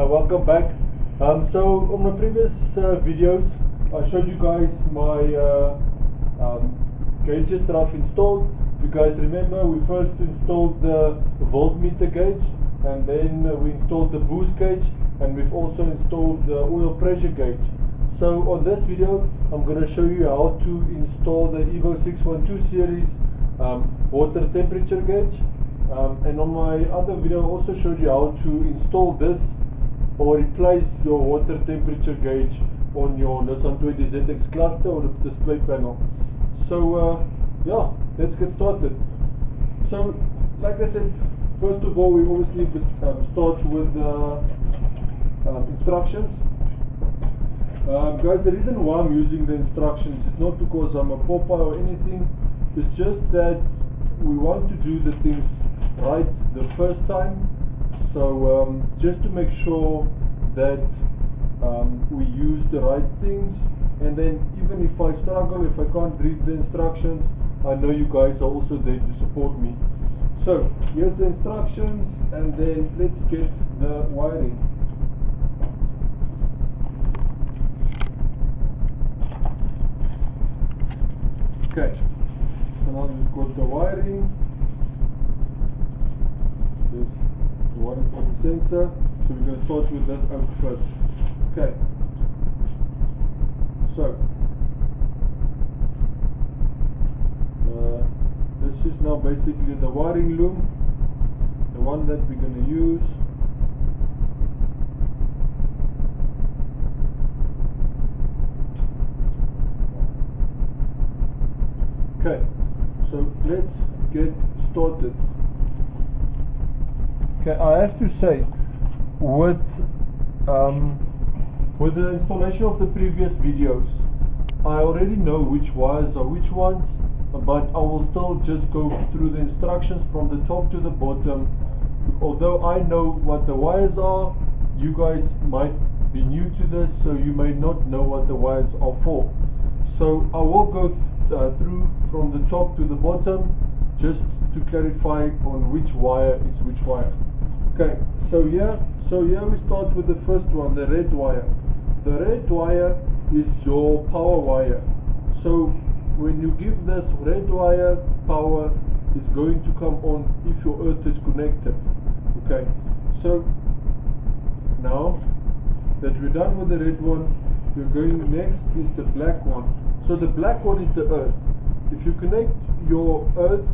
welcome back. So on my previous videos I showed you guys my gauges that I've installed. If you guys remember, we first installed the voltmeter gauge, and then we installed the boost gauge, and we've also installed the oil pressure gauge. So on this video I'm going to show you how to install the Evo 612 series water temperature gauge. And on my other video I also showed you how to install this or replace your water temperature gauge on your Nissan 280ZX cluster or the display panel. So yeah, let's get started. So like I said, first of all we obviously start with instructions. Guys, the reason why I'm using the instructions is not because I'm a popper or anything. It's just that we want to do the things right the first time. So just to make sure that we use the right things, and then even if I struggle, if I can't read the instructions, I know you guys are also there to support me. So here's the instructions, and then let's get the wiring. Okay, so now we've got the wiring. This is the wiring for the sensor. So we're going to start with this out first. Okay. So this is now basically the wiring loom, the one that we're going to use. Okay, so let's get started. Okay, I have to say, with the installation of the previous videos, I already know which wires are which ones, but I will still just go through the instructions from the top to the bottom. Although I know what the wires are, you guys might be new to this, so you may not know what the wires are for. So I will go through from the top to the bottom just to clarify on which wire is which wire. Okay, so here we start with the first one, the red wire. The red wire is your power wire. So when you give this red wire power, it's going to come on if your earth is connected. Okay, so now that we're done with the red one, we're going next is the black one. So the black one is the earth. If you connect your earth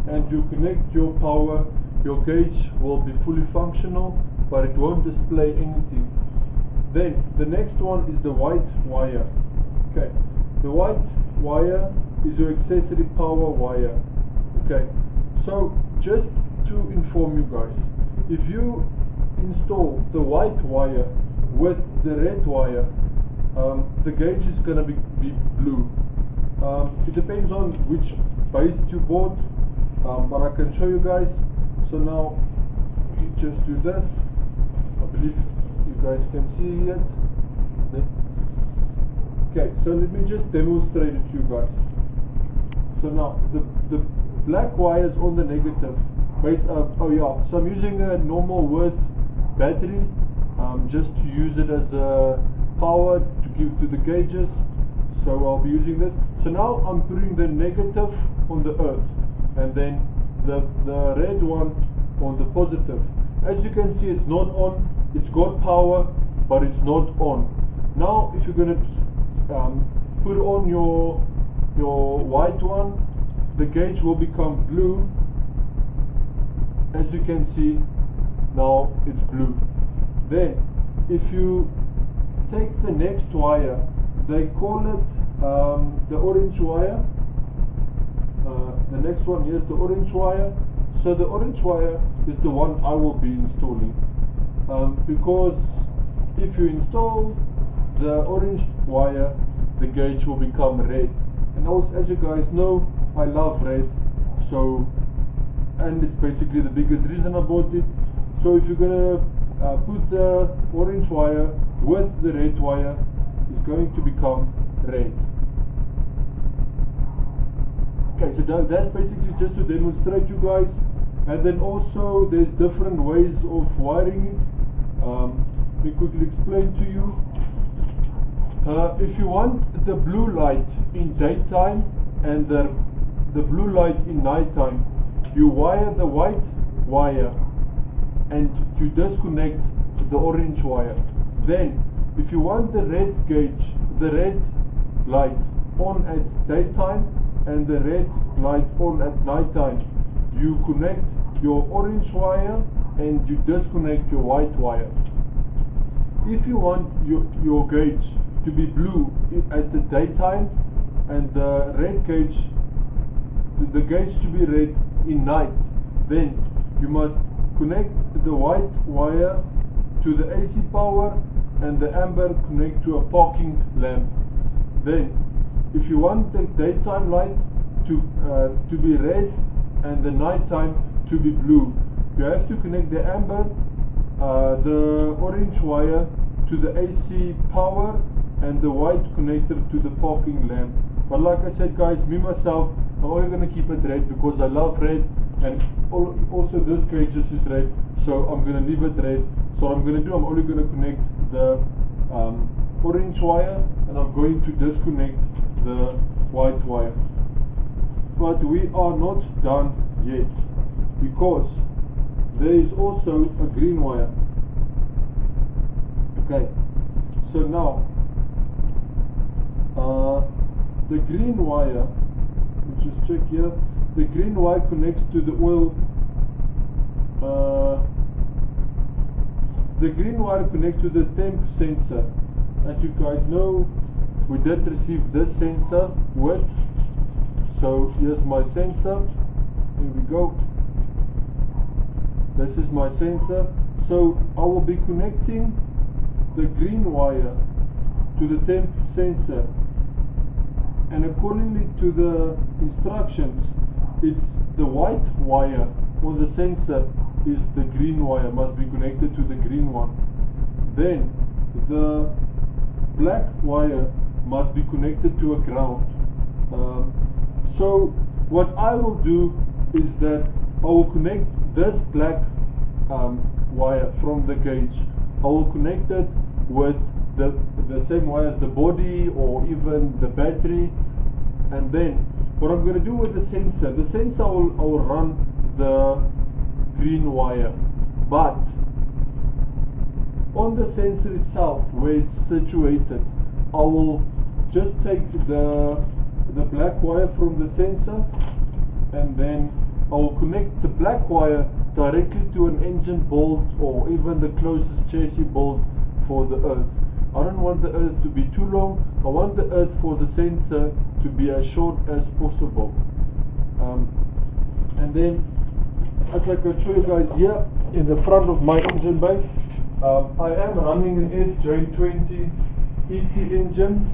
and you connect your power, your gauge will be fully functional, but it won't display anything. Then the next one is the white wire. Okay, the white wire is your accessory power wire. Okay, so just to inform you guys, if you install the white wire with the red wire, the gauge is going to be blue. It depends on which base you bought, but I can show you guys. So now you just do this. I believe you guys can see it. Okay, so let me just demonstrate it to you guys. So now the black wire is on the negative base. Oh yeah, so I'm using a normal width battery just to use it as a power to give to the gauges. So I'll be using this. So now I'm putting the negative on the earth, and then the red one on the positive. As you can see, it's not on. It's got power, but it's not on. Now if you're going to put on your white one, the gauge will become blue. As you can see, now it's blue. Then if you take the next wire, they call it the orange wire. The next one, here's the orange wire. So the orange wire is the one I will be installing, because if you install the orange wire, the gauge will become red. And also, as you guys know, I love red, so, and it's basically the biggest reason I bought it. So if you're gonna put the orange wire with the red wire, it's going to become red. Okay, so that's basically just to demonstrate you guys. And then also there's different ways of wiring it. me quickly explain to you. If you want the blue light in daytime and the blue light in nighttime, you wire the white wire and you disconnect the orange wire. Then if you want the red gauge, the red light on at daytime and the red light on at nighttime, you connect your orange wire and you disconnect your white wire. If you want your gauge to be blue at the daytime and the red gauge, the gauge to be red in night, then you must connect the white wire to the AC power and the amber connect to a parking lamp. Then if you want the daytime light to be red and the nighttime to be blue, you have to connect the amber, the orange wire to the AC power and the white connector to the parking lamp. But like I said guys, me myself, I'm only going to keep it red because I love red, and also this gauge is red, so I'm going to leave it red. So what I'm going to do, I'm only going to connect the orange wire and I'm going to disconnect the white wire. But we are not done yet, because there is also a green wire. Okay, so now the green wire, let's just check here, the green wire connects to the oil, the green wire connects to the temp sensor. As you guys know, we did receive this sensor with, so here's my sensor, here we go, this is my sensor. So I will be connecting the green wire to the temp sensor, and accordingly to the instructions, it's the white wire on the sensor is the green wire, must be connected to the green one. Then the black wire must be connected to a ground. So what I will do is that I will connect this black wire from the gauge, I will connect it with the same wire as the body or even the battery. And then what I'm going to do with the sensor I will run the green wire, but on the sensor itself where it's situated, I will just take the black wire from the sensor, and then I will connect the black wire directly to an engine bolt or even the closest chassis bolt for the earth. I don't want the earth to be too long, I want the earth for the sensor to be as short as possible. And then, as I can show you guys here in the front of my engine bay, I am running an FJ20 ET engine.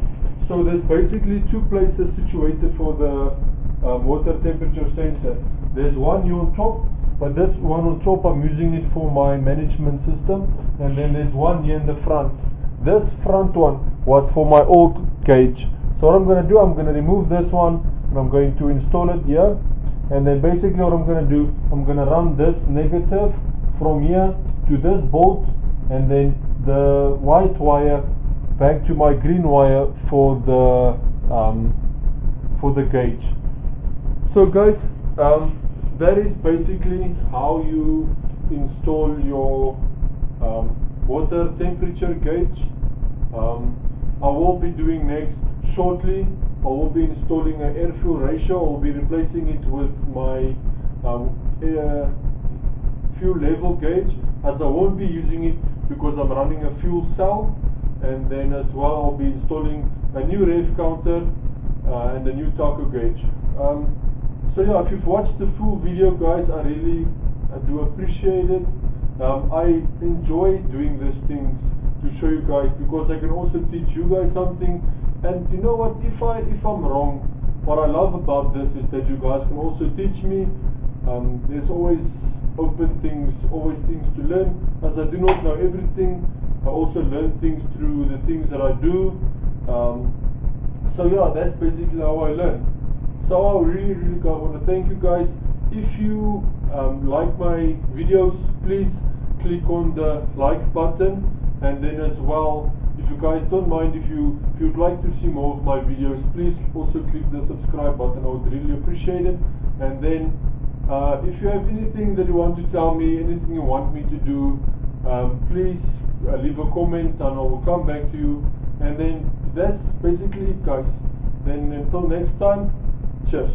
So there's basically two places situated for the water temperature sensor. There's one here on top, but this one on top I'm using it for my management system, and then there's one here in the front. This front one was for my old gauge. So what I'm going to do, I'm going to remove this one and I'm going to install it here. And then basically what I'm going to do, I'm going to run this negative from here to this bolt, and then the white wire back to my green wire for the gauge. So guys, that is basically how you install your water temperature gauge. I will be doing next shortly, I will be installing an air fuel ratio. I will be replacing it with my fuel level gauge, as I won't be using it because I'm running a fuel cell. And then as well I'll be installing a new rev counter and a new taco gauge. So yeah, if you've watched the full video guys, I really do appreciate it. I enjoy doing these things to show you guys, because I can also teach you guys something. And you know what, if I'm wrong, what I love about this is that you guys can also teach me. There's always open things, always things to learn. As I do not know everything, I also learn things through the things that I do. So yeah, that's basically how I learn. So I really want to thank you guys. If you like my videos, please click on the like button, And then as well, if you guys don't mind, if you'd like to see more of my videos, please also click the subscribe button. I would really appreciate it. And then if you have anything that you want to tell me, anything you want me to do, please leave a comment and I will come back to you. And then that's basically it, guys. Then until next time, cheers.